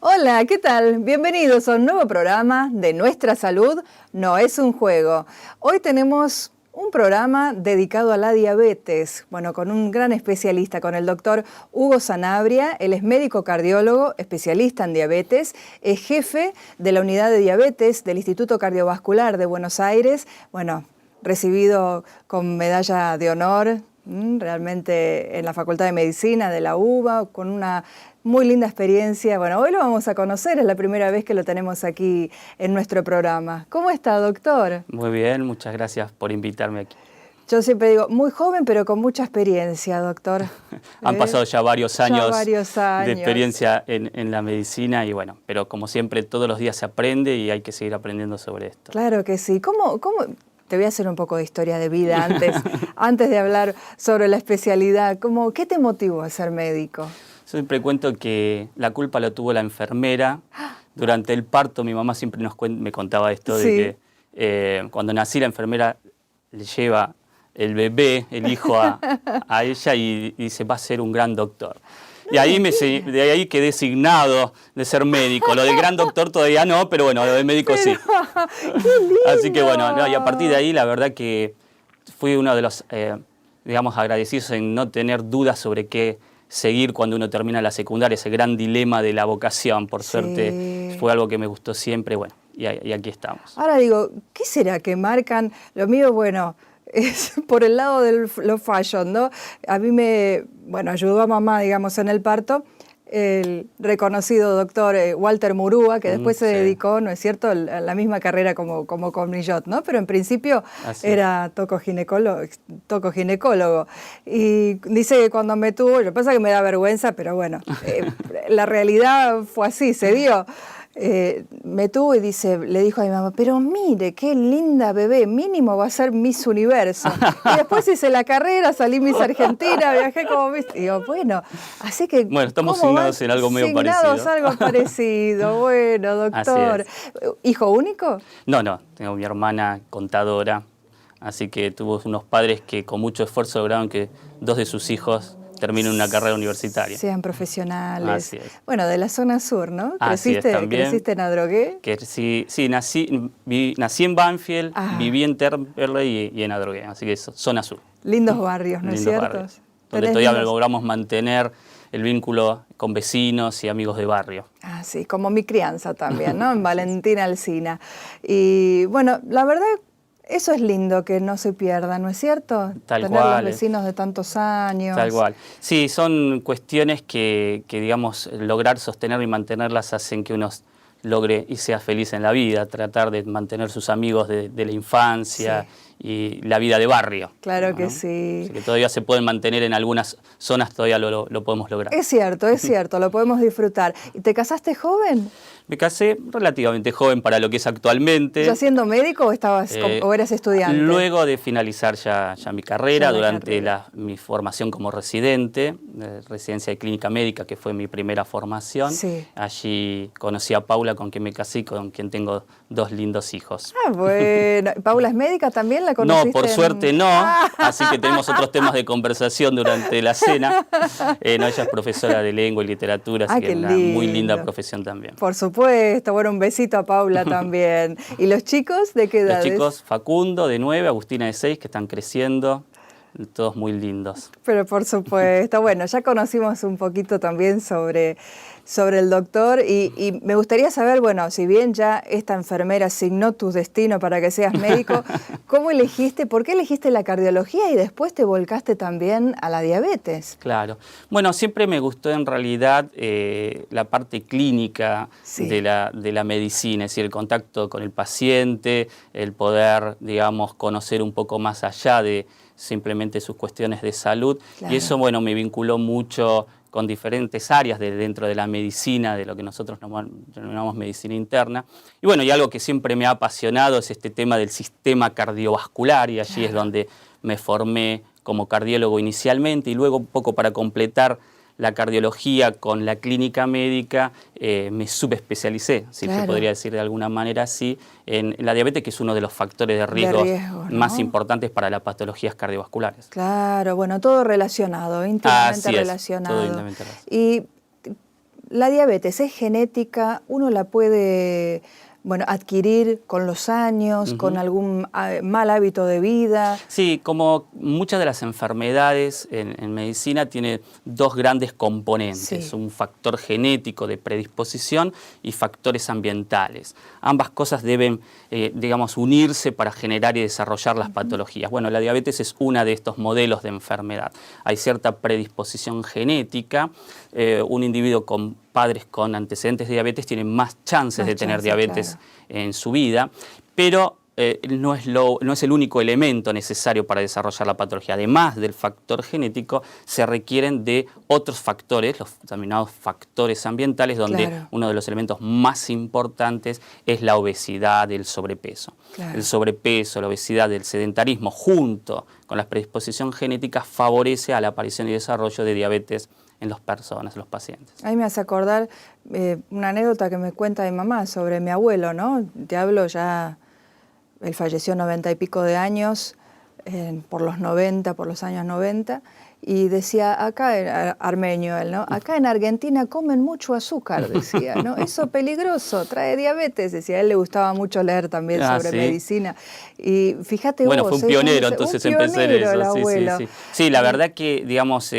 Hola, ¿qué tal? Bienvenidos a un nuevo programa de Nuestra Salud no es un juego. Hoy tenemos un programa dedicado a la diabetes, bueno, con un gran especialista, con el doctor Hugo Sanabria. Él es médico cardiólogo, especialista en diabetes, es jefe de la unidad de diabetes del Instituto Cardiovascular de Buenos Aires, bueno, recibido con medalla de honor, realmente en la Facultad de Medicina de la UBA, con una muy linda experiencia. Bueno, hoy lo vamos a conocer, es la primera vez que lo tenemos aquí en nuestro programa. ¿Cómo está, doctor? Muy bien, muchas gracias por invitarme aquí. Yo siempre digo, muy joven, pero con mucha experiencia, doctor. Han pasado ya varios años de experiencia en la medicina y bueno, pero como siempre todos los días se aprende y hay que seguir aprendiendo sobre esto. Claro que sí. ¿Cómo? Te voy a hacer un poco de historia de vida antes de hablar sobre la especialidad. ¿Qué te motivó a ser médico? Siempre cuento que la culpa la tuvo la enfermera. Durante el parto mi mamá siempre me contaba esto, Sí. de que cuando nací la enfermera le lleva el bebé, el hijo a ella y dice, va a ser un gran doctor. Y ahí de ahí quedé designado de ser médico. Lo de gran doctor todavía no, pero bueno, lo de médico sí. ¡Qué lindo! Así que bueno, no, y a partir de ahí la verdad que fui uno de los, digamos, agradecidos en no tener dudas sobre qué seguir cuando uno termina la secundaria, ese gran dilema de la vocación. Por suerte fue algo que me gustó siempre, bueno, y aquí estamos. Ahora digo, ¿qué será que marcan? Lo mío, bueno, es por el lado de lo fashion, ¿no? A mí bueno, ayudó a mamá, digamos, en el parto, el reconocido doctor Walter Murúa, que después se dedicó, ¿no es cierto?, a la misma carrera como Cornillot, ¿no? Pero en principio era tocoginecólogo. Y dice que cuando me tuvo, lo que pasa es que me da vergüenza, pero bueno, la realidad fue así, se dio. Me tuvo y le dijo a mi mamá, pero mire, qué linda bebé, mínimo va a ser Miss Universo. Y después hice la carrera, salí Miss Argentina, viajé como Miss... Y digo, bueno, así que... Bueno, estamos signados en algo medio parecido. Signados algo parecido, bueno, doctor. ¿Hijo único? No, tengo mi hermana contadora, así que tuvo unos padres que con mucho esfuerzo lograron que 2 de sus hijos terminen una carrera universitaria. Sean profesionales. Así es. Bueno, de la zona sur, ¿no? ¿Creciste en Adrogué? Sí, nací en Banfield, viví en Temperley y en Adrogué, así que zona sur. Lindos barrios, ¿no es cierto? Barrios, donde todavía logramos mantener el vínculo con vecinos y amigos de barrio. Ah, sí, como mi crianza también, ¿no? En Valentina Alsina. Y bueno, la verdad... Eso es lindo, que no se pierda, ¿no es cierto? Tal cual. Tener los vecinos de tantos años. Tal cual. Sí, son cuestiones que digamos, lograr sostener y mantenerlas hacen que uno logre y sea feliz en la vida, tratar de mantener sus amigos de la infancia y la vida de barrio. Claro, ¿no? Que Así sí. que todavía se pueden mantener en algunas zonas, todavía lo podemos lograr. Es cierto, lo podemos disfrutar. ¿Y te casaste joven? Me casé relativamente joven para lo que es actualmente. ¿Ya siendo médico o eras estudiante? Luego de finalizar ya mi carrera, durante mi formación como residente, residencia de clínica médica, que fue mi primera formación. Sí. Allí conocí a Paula, con quien me casé y con quien tengo 2 lindos hijos. Ah, bueno. ¿Paula es médica también? ¿La conociste? No, por suerte no, así que tenemos otros temas de conversación durante la cena. No, ella es profesora de lengua y literatura, así que es una muy linda profesión también. Por supuesto. Bueno, un besito a Paula también. ¿Y los chicos de qué edades? Los chicos, Facundo de 9, Agustina de 6, que están creciendo, todos muy lindos. Pero por supuesto, bueno, ya conocimos un poquito también sobre el doctor y me gustaría saber, bueno, si bien ya esta enfermera asignó tu destino para que seas médico, ¿por qué elegiste la cardiología y después te volcaste también a la diabetes? Claro. Bueno, siempre me gustó en realidad la parte clínica de la medicina, es decir, el contacto con el paciente, el poder, digamos, conocer un poco más allá de simplemente sus cuestiones de salud. Claro. Y eso, bueno, me vinculó mucho con diferentes áreas dentro de la medicina, de lo que nosotros denominamos medicina interna. Y bueno, y algo que siempre me ha apasionado es este tema del sistema cardiovascular, y allí es donde me formé como cardiólogo inicialmente, y luego un poco para completar la cardiología con la clínica médica, me subespecialicé, si se podría decir de alguna manera así, en la diabetes, que es uno de los factores de riesgo, ¿no?, más importantes para las patologías cardiovasculares. Claro, bueno, todo relacionado, íntimamente relacionado. Todo íntimamente relacionado. Y ¿La diabetes es genética? ¿Uno la puede adquirir con los años, con algún mal hábito de vida? Sí, como muchas de las enfermedades en medicina tiene dos grandes componentes, un factor genético de predisposición y factores ambientales. Ambas cosas deben, digamos, unirse para generar y desarrollar las patologías. Bueno, la diabetes es uno de estos modelos de enfermedad. Hay cierta predisposición genética, un individuo con padres con antecedentes de diabetes tienen más chances de tener diabetes en su vida, pero no es el único elemento necesario para desarrollar la patología. Además del factor genético, se requieren de otros factores, los denominados factores ambientales, donde uno de los elementos más importantes es la obesidad, el sobrepeso. El sobrepeso, la obesidad, el sedentarismo, junto con la predisposición genética, favorece a la aparición y desarrollo de diabetes en las personas, en los pacientes. Ahí me hace acordar una anécdota que me cuenta mi mamá sobre mi abuelo, ¿no? Te hablo ya, él falleció 90 y pico de años, por los años 90, y decía, acá, armenio él, ¿no? Acá en Argentina comen mucho azúcar, decía, ¿no? Eso es peligroso, trae diabetes, decía. A él le gustaba mucho leer también sobre medicina. Y fíjate bueno, vos, fue un pionero, entonces empecé en eso. Sí, la verdad que, digamos,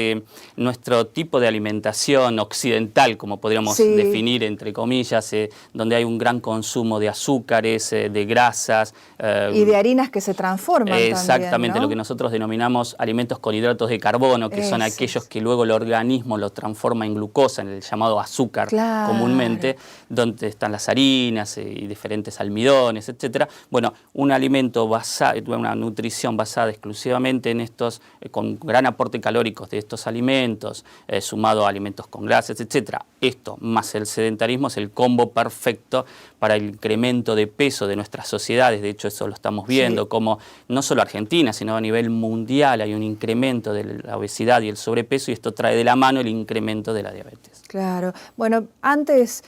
nuestro tipo de alimentación occidental, como podríamos definir, entre comillas, donde hay un gran consumo de azúcares, de grasas. Y de harinas que se transforman exactamente, también, ¿no? Lo que nosotros denominamos alimentos con hidratos de carbono, que son aquellos que luego el organismo los transforma en glucosa, en el llamado azúcar comúnmente, donde están las harinas y diferentes almidones, etcétera. Bueno, un alimento basado, una nutrición basada exclusivamente en estos, con gran aporte calórico de estos alimentos, sumado a alimentos con grasas, etcétera. Esto más el sedentarismo es el combo perfecto para el incremento de peso de nuestras sociedades. De hecho, eso lo estamos viendo, como no solo Argentina, sino a nivel mundial hay un incremento de la obesidad y el sobrepeso, y esto trae de la mano el incremento de la diabetes. Claro. Bueno, antes,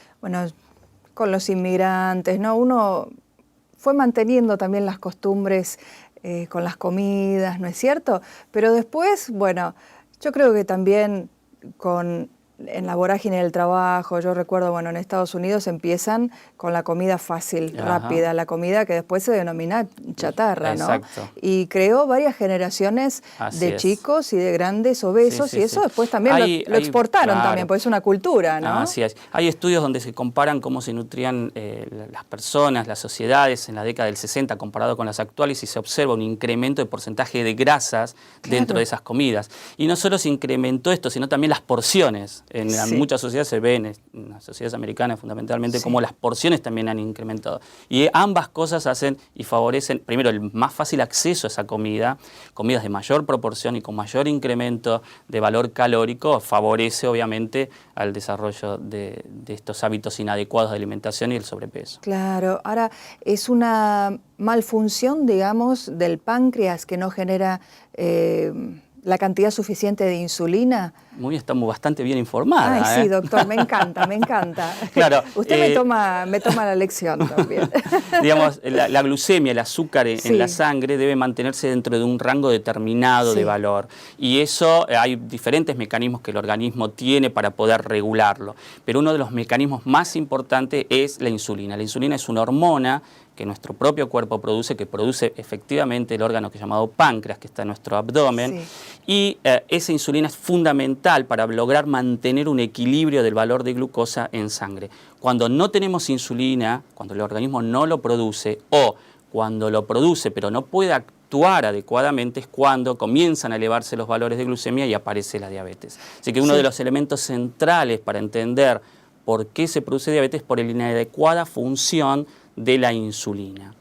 con los inmigrantes, ¿no? Uno fue manteniendo también las costumbres con las comidas, ¿no es cierto? Pero después, yo creo que también en la vorágine del trabajo, yo recuerdo, en Estados Unidos empiezan con la comida fácil, rápida, la comida que después se denomina chatarra, ¿no? Exacto. Y creó varias generaciones de chicos y de grandes obesos, y eso después también lo exportaron también, porque es una cultura, ¿no? Así es. Hay estudios donde se comparan cómo se nutrían las personas, las sociedades en la década del 60 comparado con las actuales, y se observa un incremento de porcentaje de grasas dentro de esas comidas. Y no solo se incrementó esto, sino también las porciones. En muchas sociedades se ven, en las sociedades americanas fundamentalmente, cómo las porciones también han incrementado. Y ambas cosas hacen y favorecen, primero, el más fácil acceso a esa comida, comidas de mayor proporción y con mayor incremento de valor calórico, favorece obviamente al desarrollo de estos hábitos inadecuados de alimentación y el sobrepeso. Claro, ahora es una malfunción, digamos, del páncreas que no genera la cantidad suficiente de insulina. Muy bien, estamos bastante bien informadas. Ay, sí, doctor, me encanta, me encanta. Claro, usted me toma la lección también. Digamos, la glucemia, el azúcar en la sangre debe mantenerse dentro de un rango determinado de valor. Y eso, hay diferentes mecanismos que el organismo tiene para poder regularlo. Pero uno de los mecanismos más importantes es la insulina. La insulina es una hormona que nuestro propio cuerpo produce, que produce efectivamente el órgano que es llamado páncreas, que está en nuestro abdomen, y esa insulina es fundamental para lograr mantener un equilibrio del valor de glucosa en sangre. Cuando no tenemos insulina, cuando el organismo no lo produce, o cuando lo produce pero no puede actuar adecuadamente, es cuando comienzan a elevarse los valores de glucemia y aparece la diabetes. Así que uno de los elementos centrales para entender por qué se produce diabetes es por la inadecuada función de la insulina.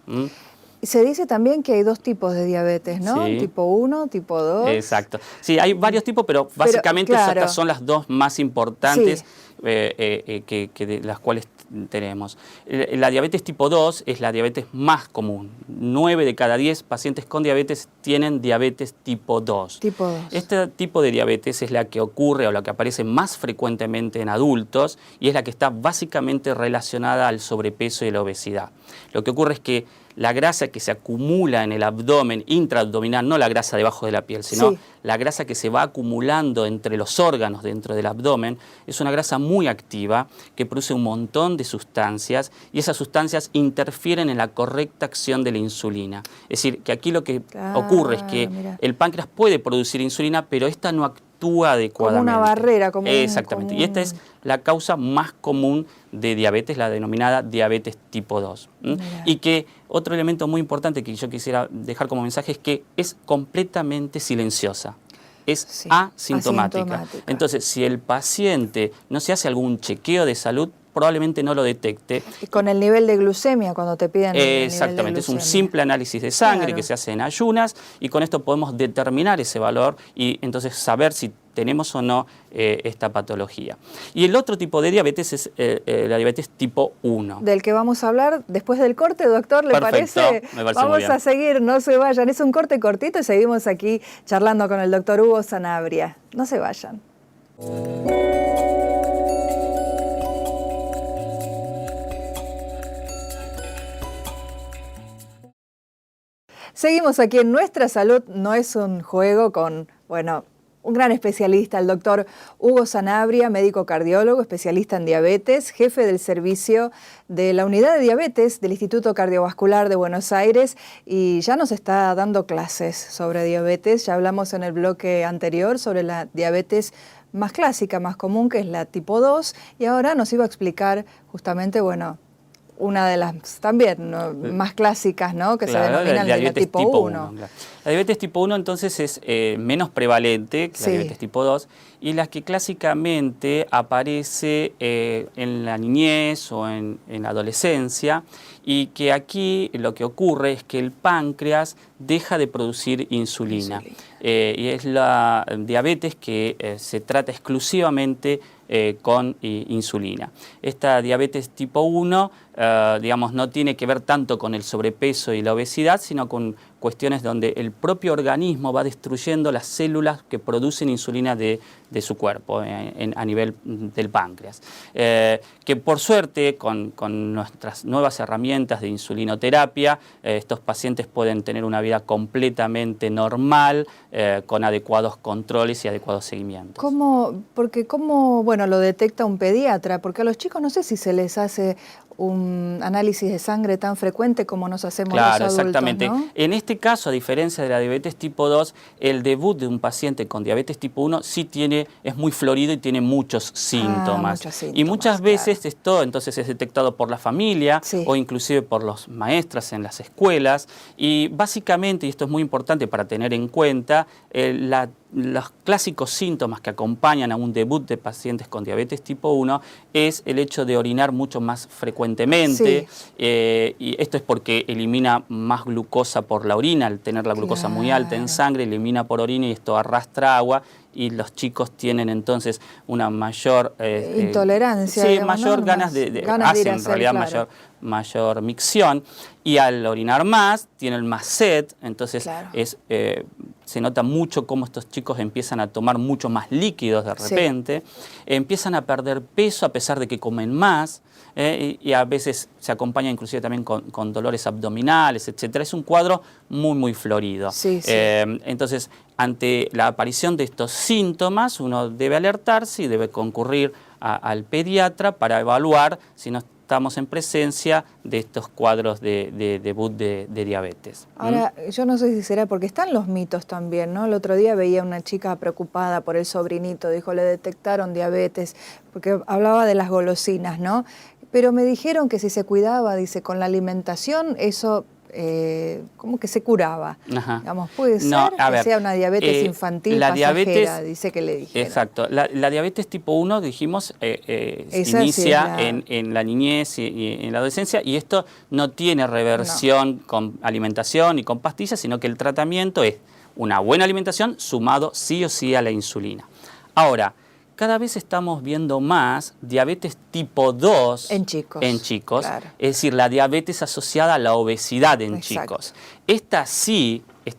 Se dice también que hay dos tipos de diabetes, ¿no? Tipo 1, tipo 2. Exacto. Sí, hay varios tipos, pero básicamente estas son las dos más importantes de las cuales tenemos. La diabetes tipo 2 es la diabetes más común. 9 de cada 10 pacientes con diabetes tienen diabetes tipo 2. Tipo 2. Este tipo de diabetes es la que ocurre o la que aparece más frecuentemente en adultos y es la que está básicamente relacionada al sobrepeso y la obesidad. Lo que ocurre es que la grasa que se acumula en el abdomen intraabdominal, no la grasa debajo de la piel, sino la grasa que se va acumulando entre los órganos dentro del abdomen, es una grasa muy activa que produce un montón de sustancias y esas sustancias interfieren en la correcta acción de la insulina. Es decir, que aquí lo que ocurre es que el páncreas puede producir insulina, pero esta no actúa adecuadamente. Como una barrera. Exactamente. Y esta es la causa más común de diabetes, la denominada diabetes tipo 2. Y que otro elemento muy importante que yo quisiera dejar como mensaje es que es completamente silenciosa. Es asintomática. Entonces, si el paciente no se hace algún chequeo de salud, probablemente no lo detecte. Y con el nivel de glucemia, cuando te piden exactamente, es un simple análisis de sangre que se hace en ayunas y con esto podemos determinar ese valor y entonces saber si tenemos o no esta patología. Y el otro tipo de diabetes es la diabetes tipo 1. Del que vamos a hablar después del corte, doctor, ¿le parece? Me parece vamos muy bien. A seguir, no se vayan. Es un corte cortito y seguimos aquí charlando con el doctor Hugo Sanabria. No se vayan. Seguimos aquí en Nuestra Salud No es un Juego con, bueno, un gran especialista, el doctor Hugo Sanabria, médico cardiólogo, especialista en diabetes, jefe del servicio de la unidad de diabetes del Instituto Cardiovascular de Buenos Aires y ya nos está dando clases sobre diabetes. Ya hablamos en el bloque anterior sobre la diabetes más clásica, más común, que es la tipo 2, y ahora nos iba a explicar justamente, bueno, una de las también más clásicas, ¿no? Que se denominan la tipo 1. La diabetes tipo 1 entonces es menos prevalente que la diabetes tipo 2 y la que clásicamente aparece en la niñez o en la adolescencia y que aquí lo que ocurre es que el páncreas deja de producir insulina. Y es la diabetes que se trata exclusivamente con insulina. Esta diabetes tipo 1, digamos, no tiene que ver tanto con el sobrepeso y la obesidad, sino con cuestiones donde el propio organismo va destruyendo las células que producen insulina de su cuerpo a nivel del páncreas. Que por suerte, con nuestras nuevas herramientas de insulinoterapia, estos pacientes pueden tener una vida completamente normal, con adecuados controles y adecuados seguimientos. ¿Cómo lo detecta un pediatra? Porque a los chicos no sé si se les hace un análisis de sangre tan frecuente como nos hacemos los adultos, exactamente. ¿no? En este caso, a diferencia de la diabetes tipo 2, el debut de un paciente con diabetes tipo 1 sí es muy florido y tiene muchos síntomas. Y muchas veces esto entonces es detectado por la familia o inclusive por los maestras en las escuelas. Y básicamente, y esto es muy importante para tener en cuenta, los clásicos síntomas que acompañan a un debut de pacientes con diabetes tipo 1 es el hecho de orinar mucho más frecuentemente y esto es porque elimina más glucosa por la orina, al tener la glucosa muy alta en sangre, elimina por orina y esto arrastra agua y los chicos tienen entonces una mayor intolerancia, mayor ganas de hacen en realidad mayor micción y al orinar más tienen más sed, entonces se nota mucho cómo estos chicos empiezan a tomar mucho más líquidos de repente, empiezan a perder peso a pesar de que comen más y a veces se acompaña inclusive también con dolores abdominales, etcétera. Es un cuadro muy florido. Entonces, ante la aparición de estos síntomas, uno debe alertarse y debe concurrir al pediatra para evaluar si no estamos en presencia de estos cuadros de debut de diabetes. Ahora, yo no sé si será porque están los mitos también, ¿no? El otro día veía una chica preocupada por el sobrinito, dijo, le detectaron diabetes, porque hablaba de las golosinas, ¿no? Pero me dijeron que si se cuidaba, dice, con la alimentación, eso como que se curaba. Digamos, puede ser que sea una diabetes infantil pasajera, dice que le dijeron. Exacto. La diabetes tipo 1, dijimos, inicia en la niñez y en la adolescencia y esto no tiene reversión con alimentación ni con pastillas, sino que el tratamiento es una buena alimentación sumado sí o sí a la insulina. Ahora, cada vez estamos viendo más diabetes tipo 2 en chicos, es decir, la diabetes asociada a la obesidad en chicos. Esta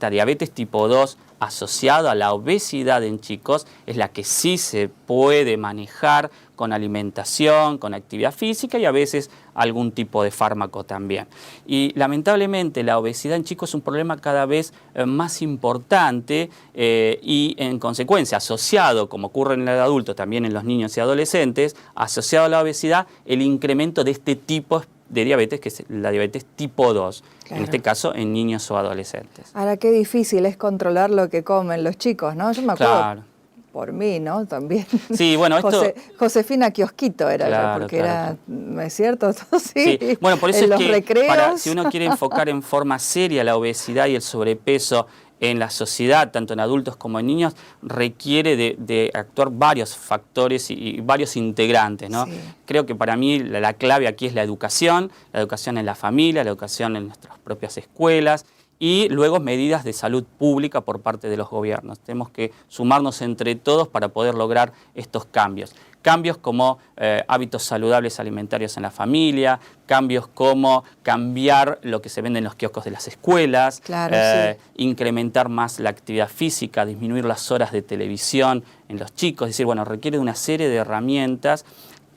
diabetes tipo 2 asociado a la obesidad en chicos es la que sí se puede manejar con alimentación, con actividad física y a veces algún tipo de fármaco también. Y lamentablemente la obesidad en chicos es un problema cada vez más importante y en consecuencia asociado, como ocurre en el adulto, también en los niños y adolescentes, asociado a la obesidad el incremento de este tipo de diabetes, que es la diabetes tipo 2, claro. En este caso en niños o adolescentes. Ahora, qué difícil es controlar lo que comen los chicos, ¿no? Yo me acuerdo, claro. Por mí, ¿no? También. Sí, bueno, esto... Josefina Kiosquito era, claro, porque claro, era, ¿no es cierto? Sí, sí. Bueno, por eso en es los que recreos. Si uno quiere enfocar en forma seria la obesidad y el sobrepeso en la sociedad, tanto en adultos como en niños, requiere de actuar varios factores y varios integrantes, ¿no? Sí. Creo que para mí la clave aquí es la educación en la familia, la educación en nuestras propias escuelas y luego medidas de salud pública por parte de los gobiernos. Tenemos que sumarnos entre todos para poder lograr estos cambios. Cambios como hábitos saludables alimentarios en la familia, cambios como cambiar lo que se vende en los kioscos de las escuelas, claro, sí. Incrementar más la actividad física, disminuir las horas de televisión en los chicos, es decir, bueno, requiere de una serie de herramientas,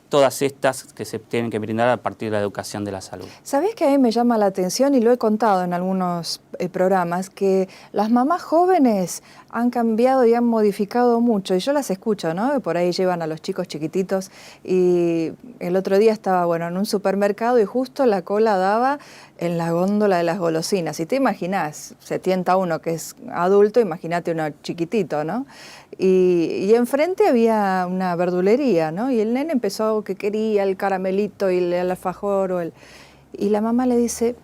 todas estas que se tienen que brindar a partir de la educación de la salud. ¿Sabés que a mí me llama la atención, y lo he contado en algunos programas, que las mamás jóvenes han cambiado y han modificado mucho? Y yo las escucho, ¿no? Por ahí llevan a los chicos chiquititos y el otro día estaba, bueno, en un supermercado y justo la cola daba en la góndola de las golosinas. Y te imaginás, se tienta uno que es adulto, imagínate uno chiquitito, ¿no? Y enfrente había una verdulería, ¿no? Y el nene empezó que quería el caramelito y el alfajor. Y la mamá le dice,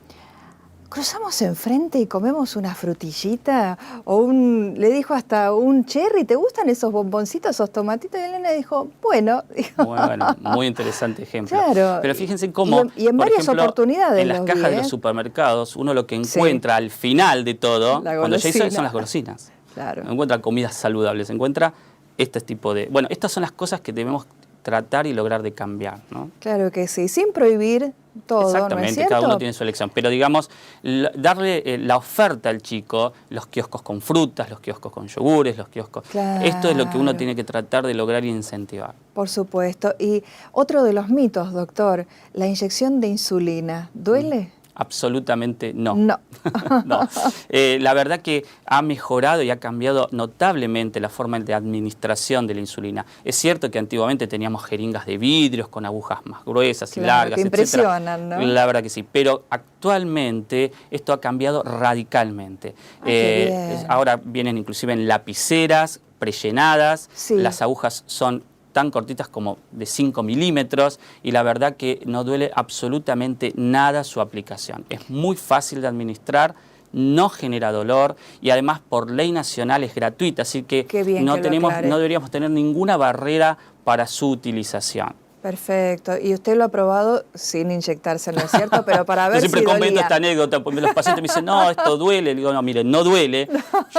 cruzamos enfrente y comemos una frutillita o le dijo hasta un cherry, ¿te gustan esos bomboncitos, esos tomatitos? Y el nene dijo, bueno. Bueno, muy interesante ejemplo. Claro. Pero fíjense cómo, y en varias ejemplo, oportunidades en las cajas de los supermercados, uno lo que encuentra al final de todo, cuando ya hizo, son las golosinas. Claro. No encuentra comidas saludables, encuentra este tipo de... Bueno, estas son las cosas que debemos tratar y lograr de cambiar, ¿no? Claro que sí, sin prohibir todo, exactamente, ¿no es cierto? cada uno tiene su elección, pero digamos, darle la oferta al chico, los kioscos con frutas, los kioscos con yogures, los kioscos... Claro. Esto es lo que uno tiene que tratar de lograr y incentivar. Por supuesto. Y otro de los mitos, doctor, la inyección de insulina, ¿duele? Absolutamente no. No. No. La verdad que ha mejorado y ha cambiado notablemente la forma de administración de la insulina. Es cierto que antiguamente teníamos jeringas de vidrios con agujas más gruesas y largas, que impresionan, ¿no? La verdad que sí, pero actualmente esto ha cambiado radicalmente. Ahora vienen inclusive en lapiceras prellenadas, sí. Las agujas son tan cortitas como de 5 milímetros y la verdad que no duele absolutamente nada su aplicación. Es muy fácil de administrar, no genera dolor y además por ley nacional es gratuita, así que no deberíamos tener ninguna barrera para su utilización. Perfecto. Y usted lo ha probado sin inyectarse, ¿no es cierto? Pero para ver yo siempre si comento dolía. Esta anécdota, porque los pacientes me dicen, no, esto duele. Le digo, no, mire, no duele.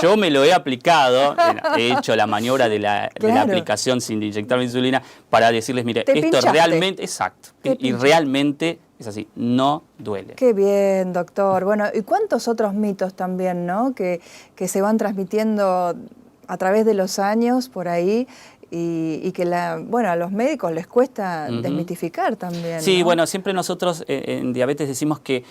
Yo me lo he aplicado, he hecho la maniobra de la aplicación sin inyectarme insulina para decirles, mire, esto realmente, exacto, y realmente es así, no duele. Qué bien, doctor. Bueno, ¿y cuántos otros mitos también, ¿no? Que se van transmitiendo a través de los años por ahí? Y que a los médicos les cuesta desmitificar también. Sí, ¿no? bueno, siempre nosotros en diabetes decimos que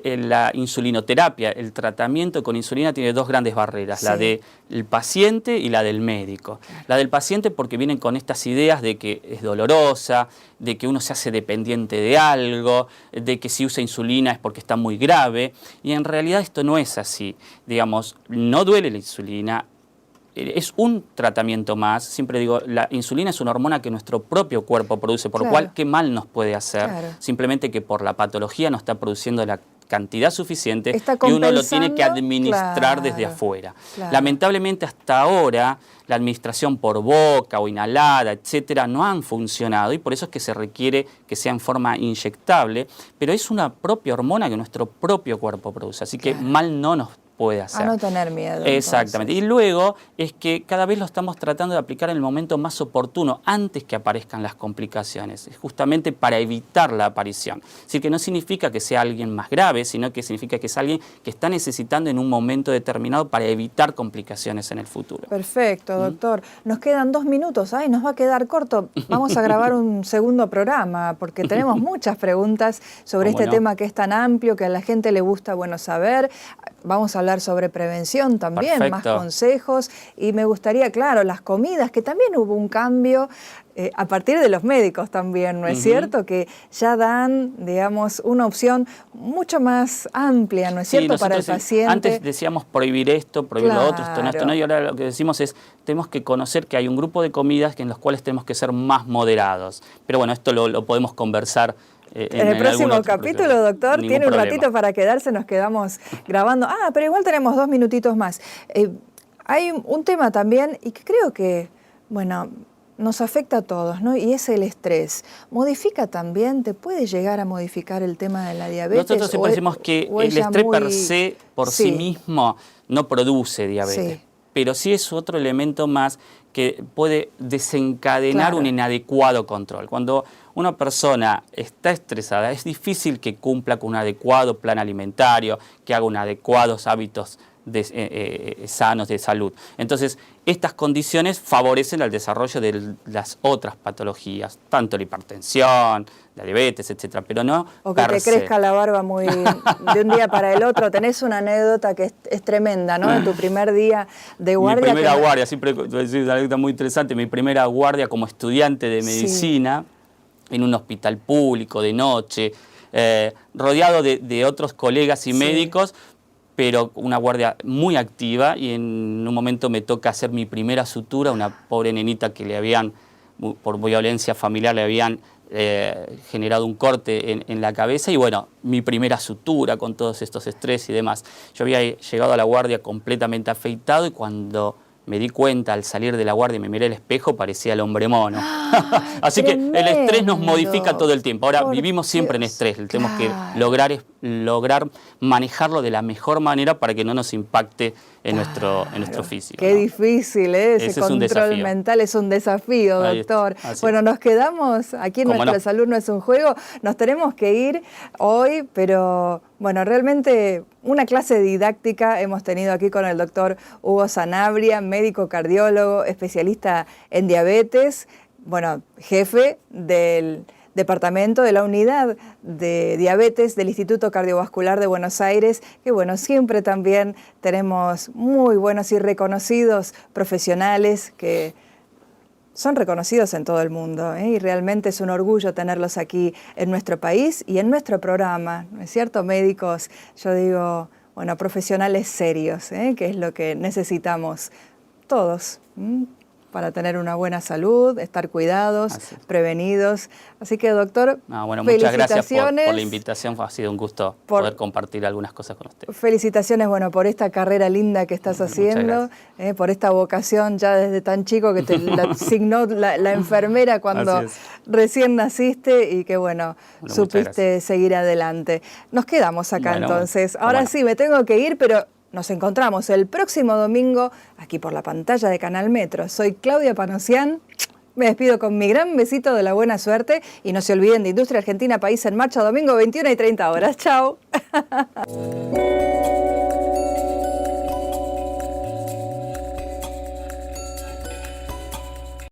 la insulinoterapia, el tratamiento con insulina tiene dos grandes barreras, sí. La del paciente y la del médico. Claro. La del paciente porque vienen con estas ideas de que es dolorosa, de que uno se hace dependiente de algo, de que si usa insulina es porque está muy grave, y en realidad esto no es así. Digamos, no duele la insulina. Es un tratamiento más, siempre digo, la insulina es una hormona que nuestro propio cuerpo produce, por lo cual, ¿qué mal nos puede hacer? Claro. Simplemente que por la patología no está produciendo la cantidad suficiente y uno lo tiene que administrar desde afuera. Claro. Lamentablemente hasta ahora la administración por boca o inhalada, etcétera, no han funcionado y por eso es que se requiere que sea en forma inyectable, pero es una propia hormona que nuestro propio cuerpo produce, así que mal no nos puede hacer. A no tener miedo. Exactamente. Entonces. Y luego es que cada vez lo estamos tratando de aplicar en el momento más oportuno, antes que aparezcan las complicaciones, justamente para evitar la aparición. Es decir, que no significa que sea alguien más grave, sino que significa que es alguien que está necesitando en un momento determinado para evitar complicaciones en el futuro. Perfecto, doctor. Nos quedan 2 minutos. Ay, nos va a quedar corto. Vamos a grabar un segundo programa porque tenemos muchas preguntas sobre este tema que es tan amplio, que a la gente le gusta, bueno, saber. Vamos a hablar sobre prevención también, más consejos. Y me gustaría, claro, las comidas, que también hubo un cambio a partir de los médicos también, ¿no es cierto? Que ya dan, digamos, una opción mucho más amplia, ¿no es cierto?, para el paciente. Antes decíamos prohibir esto, prohibir lo otro, esto no, y ahora lo que decimos es, tenemos que conocer que hay un grupo de comidas en los cuales tenemos que ser más moderados. Pero bueno, esto lo podemos conversar en el próximo capítulo, doctor. Tiene un ratito para quedarse, nos quedamos grabando. Pero igual tenemos 2 minutitos más. Hay un tema también, y que creo que, bueno, nos afecta a todos, ¿no? Y es el estrés. ¿Modifica también? ¿Te puede llegar a modificar el tema de la diabetes? Nosotros siempre decimos que el estrés per se, por sí mismo, no produce diabetes. Pero sí es otro elemento más que puede desencadenar un inadecuado control. Cuando una persona está estresada, es difícil que cumpla con un adecuado plan alimentario, que haga unos adecuados hábitos sanos de salud. Entonces, estas condiciones favorecen el desarrollo de las otras patologías, tanto la hipertensión, la diabetes, etcétera, pero no o que te crezca la barba muy de un día para el otro. Tenés una anécdota que es tremenda, ¿no? De tu primer día de guardia. Mi primera guardia, siempre es una anécdota muy interesante, mi primera guardia como estudiante de medicina en un hospital público de noche, rodeado de otros colegas y médicos, pero una guardia muy activa, y en un momento me toca hacer mi primera sutura, una pobre nenita que le habían, por violencia familiar, le habían generado un corte en la cabeza, y bueno, mi primera sutura con todos estos estrés y demás. Yo había llegado a la guardia completamente afeitado, y cuando me di cuenta al salir de la guardia y me miré al espejo, parecía el hombre mono. Así tremendo. Que el estrés nos modifica todo el tiempo. Ahora, vivimos siempre en estrés. Tenemos que lograr manejarlo de la mejor manera para que no nos impacte en nuestro físico. Qué difícil, ese control mental es un desafío, doctor. Bueno, nos quedamos aquí en Nuestra Salud No Es un Juego. Nos tenemos que ir hoy, pero bueno, realmente una clase didáctica hemos tenido aquí con el doctor Hugo Sanabria, médico cardiólogo, especialista en diabetes, bueno, jefe del departamento de la unidad de diabetes del Instituto Cardiovascular de Buenos Aires, que bueno, siempre también tenemos muy buenos y reconocidos profesionales que son reconocidos en todo el mundo, y realmente es un orgullo tenerlos aquí en nuestro país y en nuestro programa, ¿no es cierto? Médicos, yo digo, bueno, profesionales serios, que es lo que necesitamos todos, para tener una buena salud, estar cuidados, prevenidos. Así que, doctor, muchas gracias por la invitación. Ha sido un gusto poder compartir algunas cosas con usted. Felicitaciones, bueno, por esta carrera linda que estás haciendo, por esta vocación ya desde tan chico que te la asignó la enfermera cuando recién naciste, y que, bueno supiste seguir adelante. Nos quedamos acá entonces. Ahora sí, me tengo que ir, pero nos encontramos el próximo domingo aquí por la pantalla de Canal Metro. Soy Claudia Panosian. Me despido con mi gran besito de la buena suerte, y no se olviden de Industria Argentina País en Marcha, domingo 21 y 30 horas. Chao.